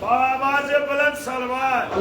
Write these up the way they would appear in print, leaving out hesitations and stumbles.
आवाज बुलंद सलवात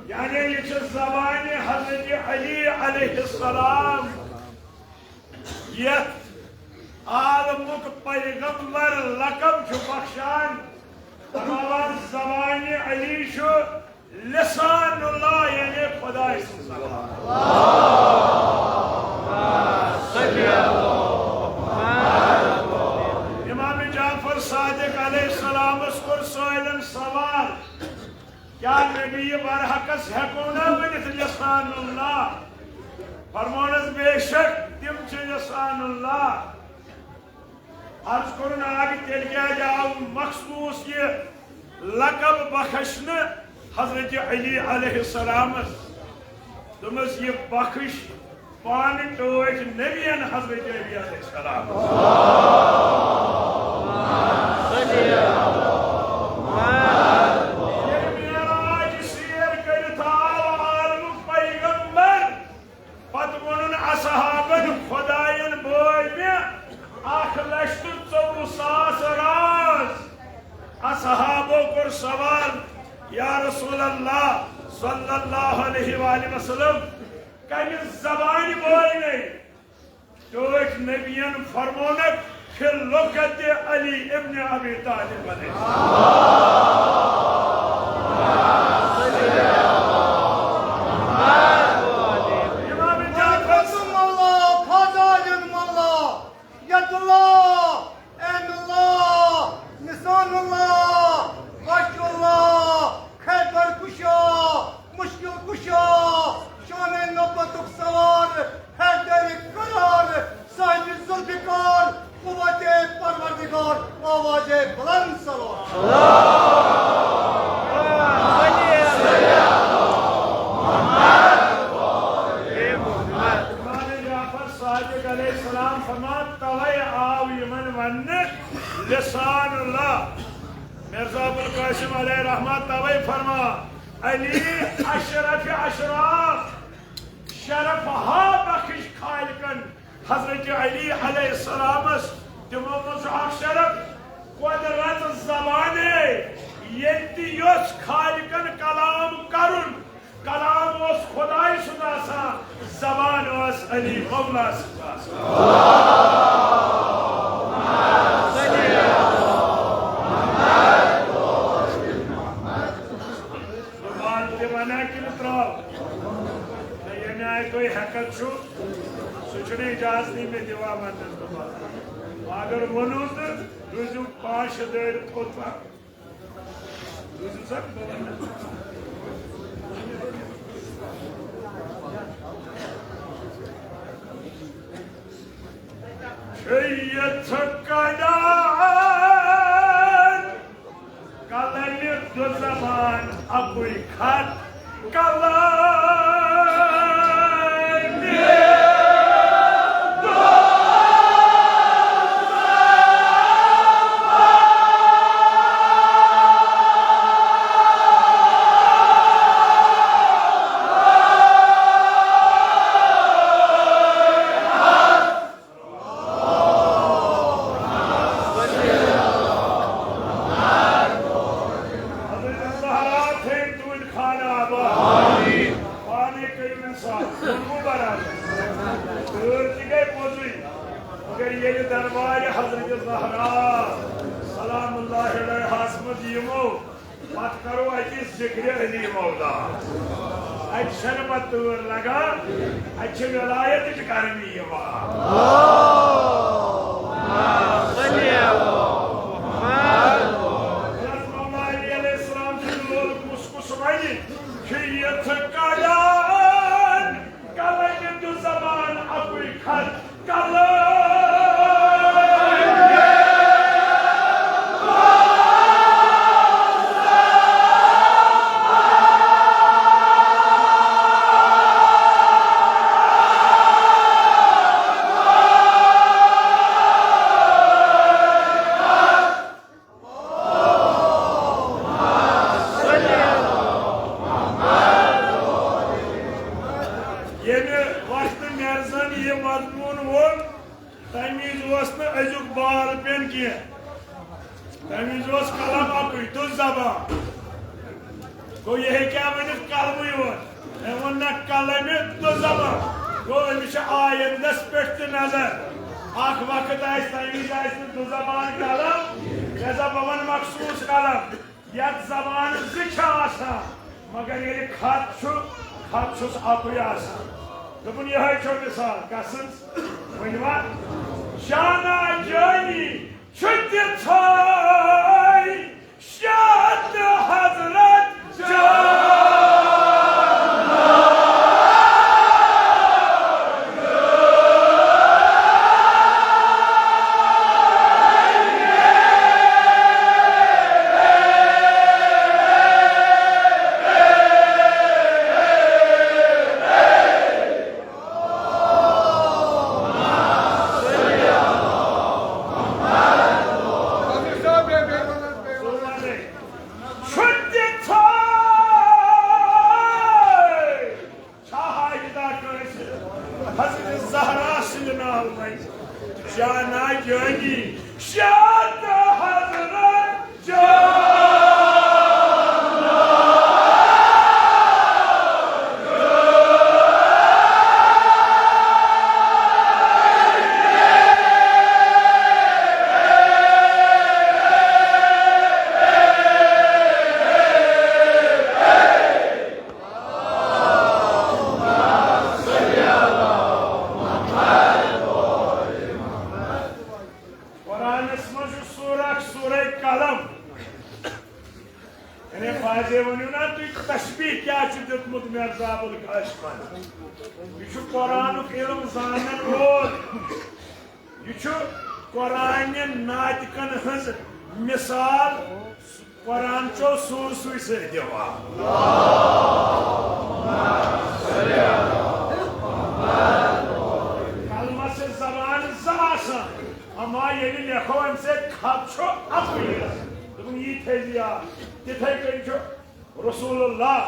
यानी ये ज़बान हज़रत अली अलैहिस्सलाम ये आलमुक पैगंबर लक़ब जो बख्शान तमाम ज़बान अली शो लिसानुल्लाह यानी खुदा इमाम जाफर सादिक अलैहिस्सलाम को सोलन सवाल क्या नबी बरहकस हेको ना वनित लिसानुल्लाह फरमानस बेशक तिम छ लिसानुल्लाह अर्ज करुन आगे तेल क्या जाओ मखसूस ये लक़ब बख्शन हज़रत अली अलैहिस्सलाम तुमस ये बख्श पान टोच नबियन हज़रत अली अलैहिस्सलाम असहाबों को सवाल या रसूल अल्लाह सल्लल्लाहु अलैहि वसल्लम कमी ज़बान बोल गई तो एक नबियन फरमानक फिर लुक़त अली इब्न अबी तालिब हज़रत अली अलैहिस्सलाम तिमो मज शरफ कुदरत ज़बाने यति योस खालिकन कलाम करुन कलाम ओस खुदाई सुनासा ज़बान ओस अली मौला सुनासा ज़बान ते बना किन त्राव ये न्याय कोई हकत छु सुचने इजाजत में दिवा मंदिर अगर वनु तो रुजु 5 देर कोता रुजु सब कलन दो ज़बान अबुल खत कला दरबार हजरत ज़हरा सलामुल्लाह अलैहा मज यमो पत करो अति जिक्र अली मौला अच्छन पतूर लगा अच्छे विलायत करनी जबान अकुल खत कल मगर ये खत दोपन यह मिसाल कसम वनवा शाना जानी शुद्ध शाद हजरत मिसाल कुरान चो सूसुई से दिवा कलमा से जबान ज़ासा अमा ये लिखो हमसे खत छो अफील तुम ये थे दिया तिथे कहीं जो रसूलुल्लाह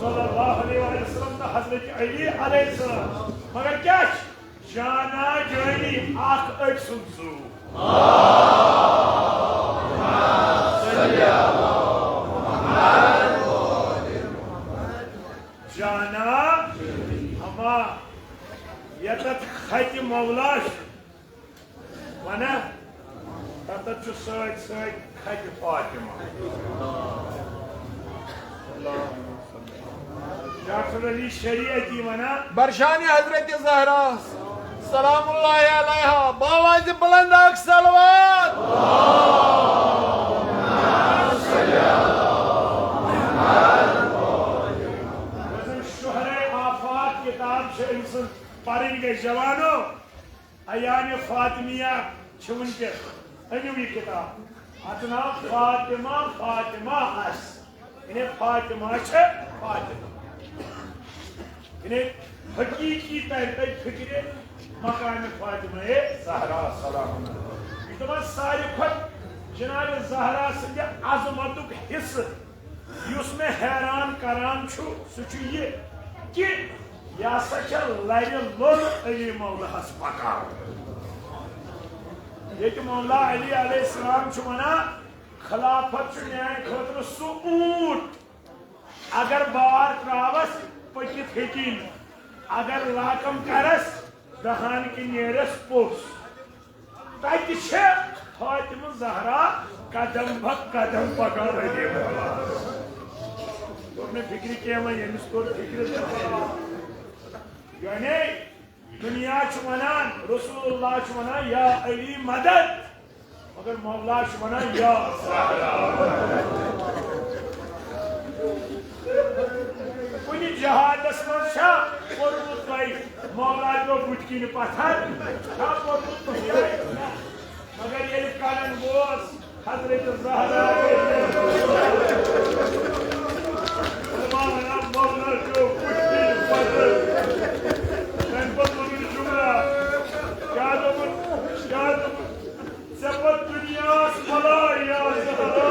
सल्लल्लाहु अलैहि वसल्लम ता हजरत अली अलैहि सलाम मगर क्या जाना जानी आख एक सुनसु जाना अमा यतत खत मौलाश वना तत सत खत फातिमा डॉक्टर अली शरीयती वना बरशानी हजरत ज़हरा सलामुल्लाह अलैहा बावाज़ बुलंद सलवात पारिन गए जवानों अयान फातिमिया छुन के अनवी किताब अतना फातिमा फातिमा अस इन्हें फातिमा छे फातिमा इन्हें हकीकी तौर फिक्र मकान फातिमा ज़हरा सलाम इतना सारी खत जनाब ज़हरा संगे अजमतुक हिस्सा युसमें हैरान करान छु सुचु ये कि या सचा लर लोन अली मौला पका ये मौला अली अलैहिस्सलाम वना खिलाफत न्याय खतर सू ऊट अगर बार त्रावस पकित हेकिन अगर लाकम करस दहान की नेरस पोस تتہِ چھِ فاطمہ زہرا قدم قدم پکان رٔلِتھ کوٚر نہٕ فِکرِ کینٛہہ وۄنۍ ییٚمِس کوٚر فِکرِ یعنی دُنیا چھُ ونان رسول اللہ چھُ ونان یا علی مدد مگر مولا چھُ ونان یا زہرا کُنہِ جہادس منٛز چھا کوٚرمُت تۄہہِ مولا پیو بٕتھِ کِنۍ پتھر چھا کوٚرمُت مگر ییٚلہِ کڑان اوس حضرت زہرا مولا پیو بٕتھِ کِنۍ پتھر تمہِ پتہٕ ووٚنُن جملہ کیٛاہ دوٚپُن ژےٚ پتہٕ دُنیاہس بلا یا زہرا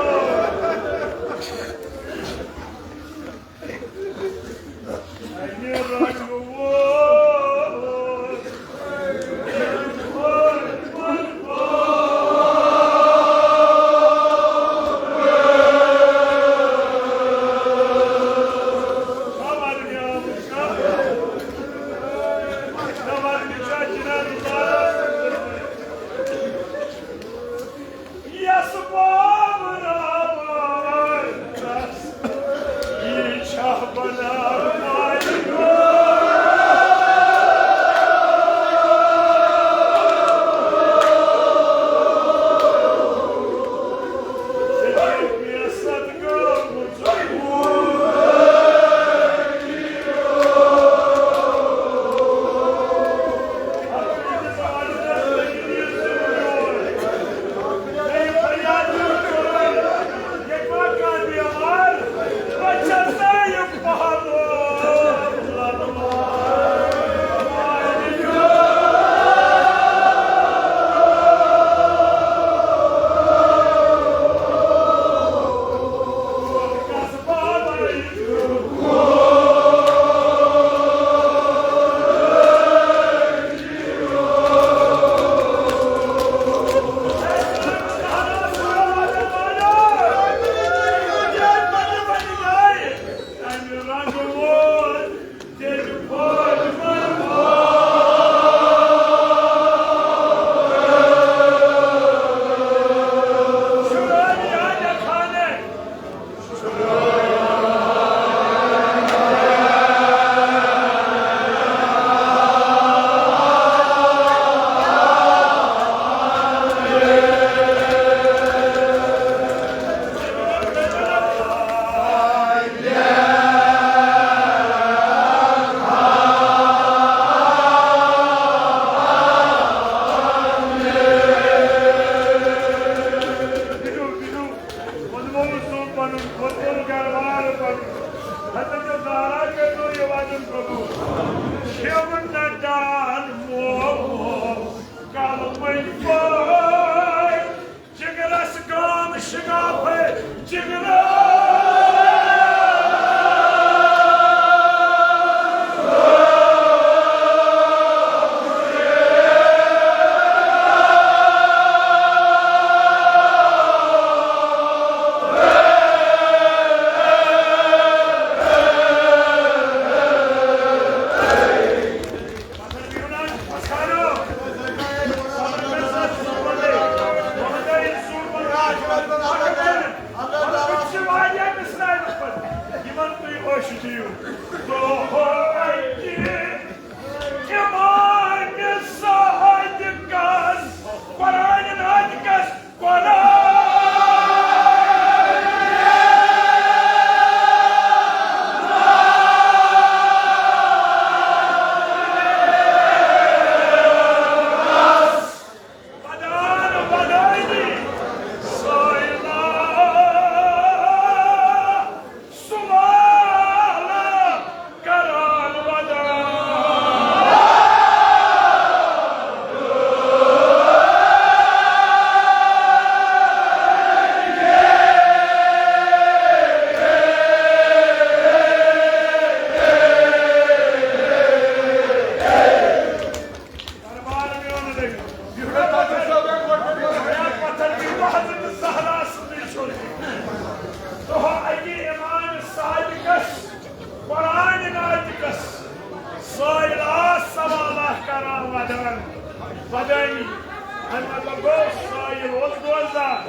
मतलब साहिल रोजगार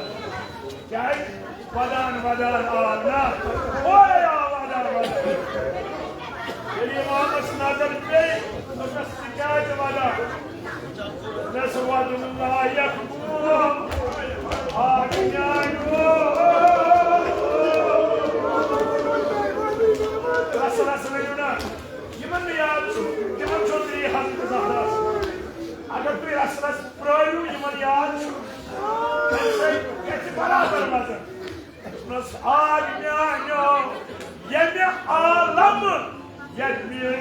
क्या वदान वदान आव ना ओए वदान वदान ये इमामस नजर पे तो शिकायत वदान नसवादुल्लाह यकूम आज्ञायो रसलना यमन याद यमन चौधरी हज़रत ज़हरा अगर तु रसलस प्रायु यमन याद कैसे बराबर मजन नस आज्ञायो यमे आलम यमे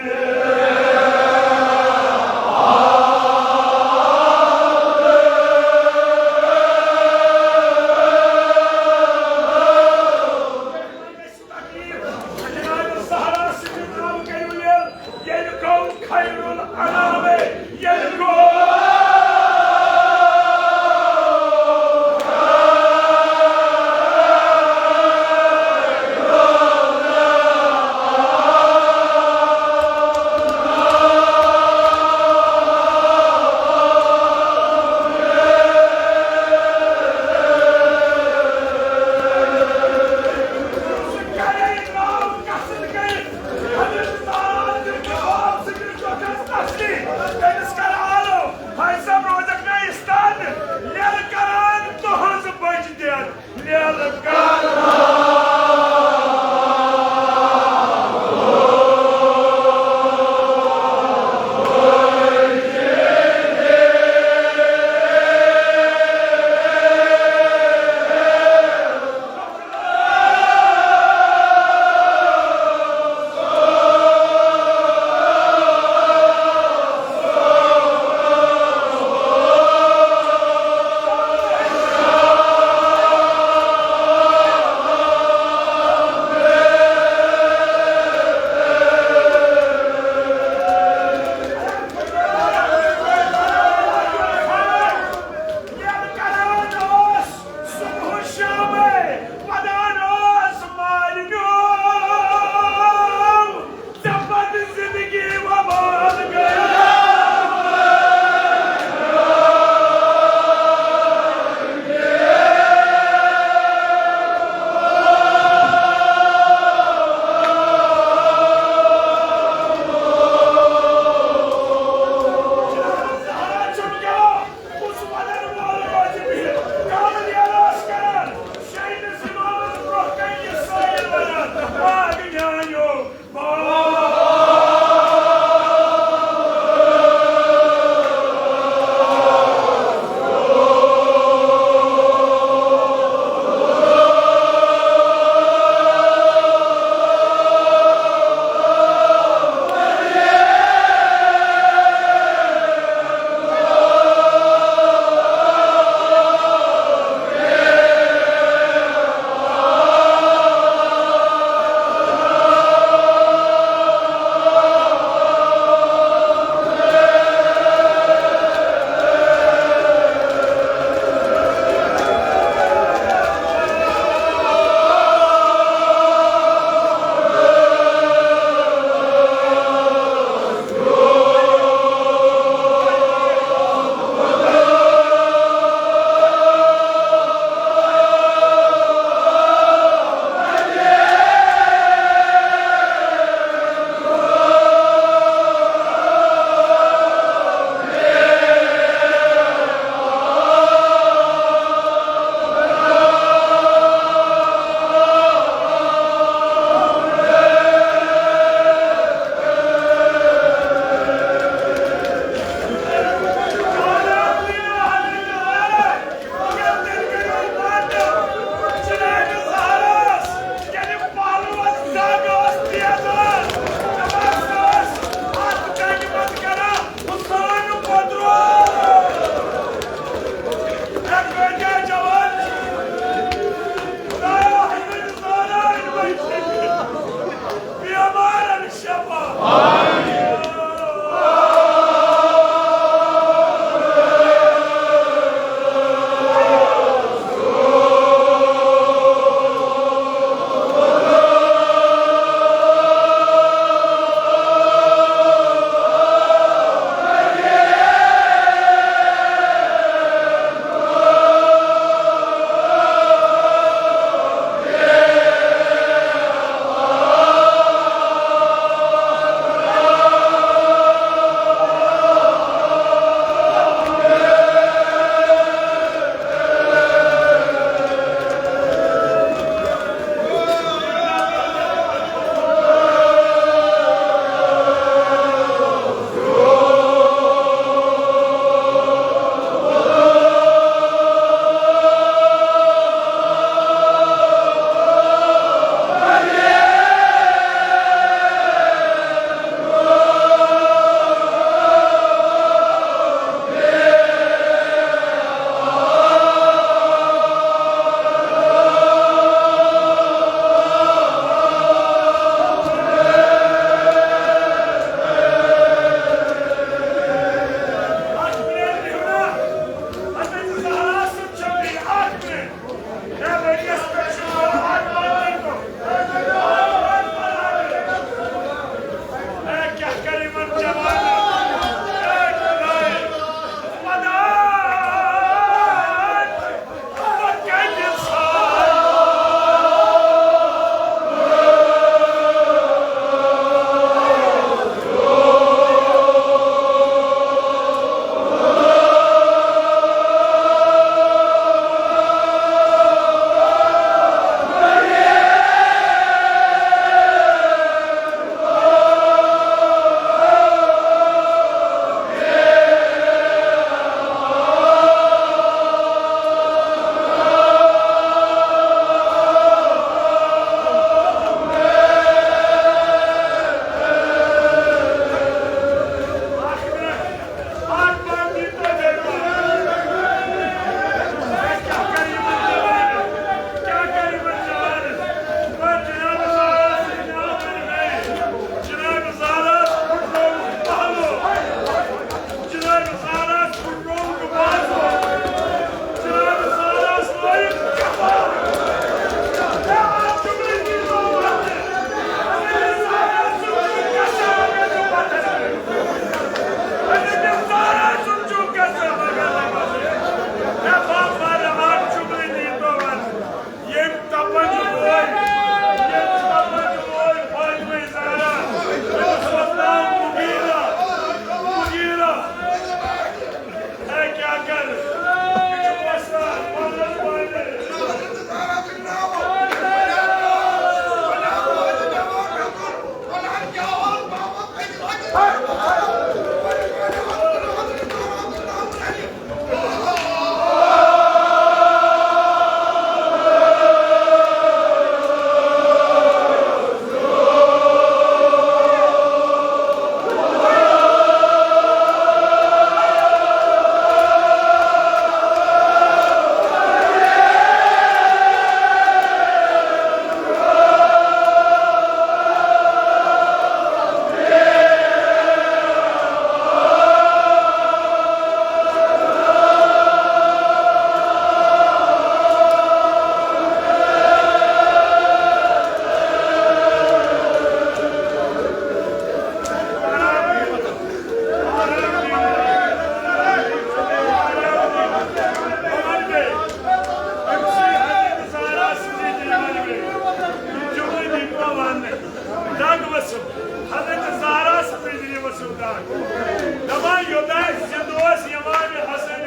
Zaman yolda zinduvas yamani Hasan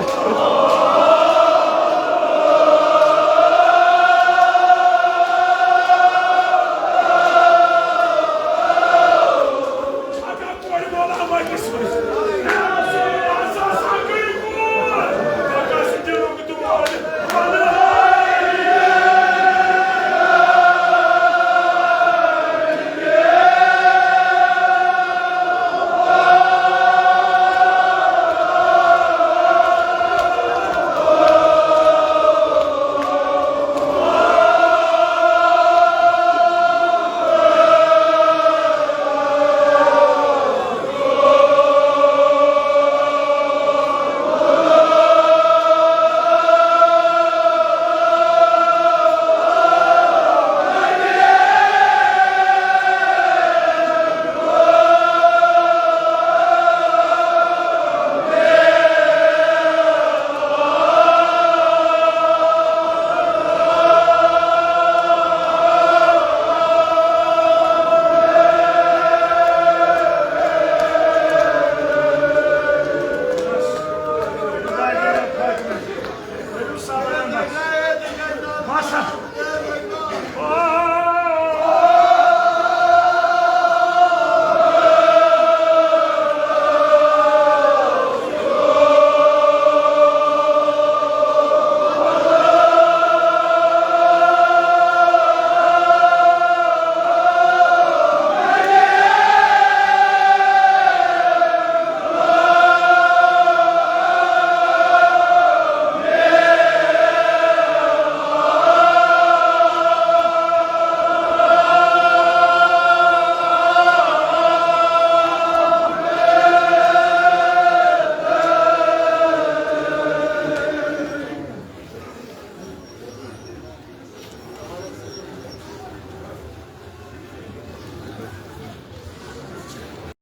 Oh,